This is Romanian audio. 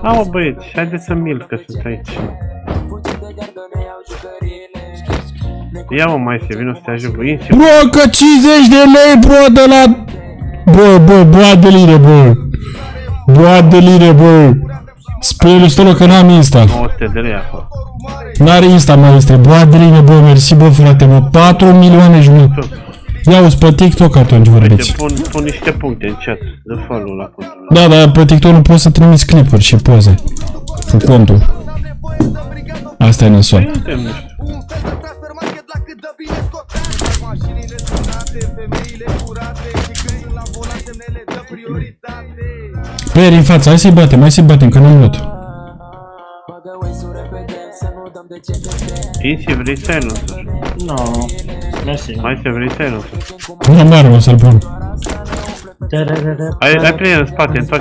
Da, mă băieți, haideți să mil că sunt aici. Ia mă, maestre, vino să te ajut, bă, insi. Bro, că 50 de lei, bro, de la... Bă, de lire, bă. Bă, de lire, bă. Spune-l stolo că n-am Insta. 900 de lei acolo. N-are Insta, maestre. Bă, de lire, bă, mersi, bă, frate, bă. 4 milioane jumătate. Ia-uzi pe TikTok atunci vorbiți. Uite, pun niște puncte în chat. Dă follow la contul. Da, dar pe TikTok nu poți să trimiți clipuri și poze. Cu contul. Asta e nasol. Suntem, nu știu. Player în față, hai să-i batem, că n-am luat. Insi, vrei silence-uri? No, mersi. Maestre, vrei silence-uri? Nu am armă să-l pun. Ai player în spate, în toate.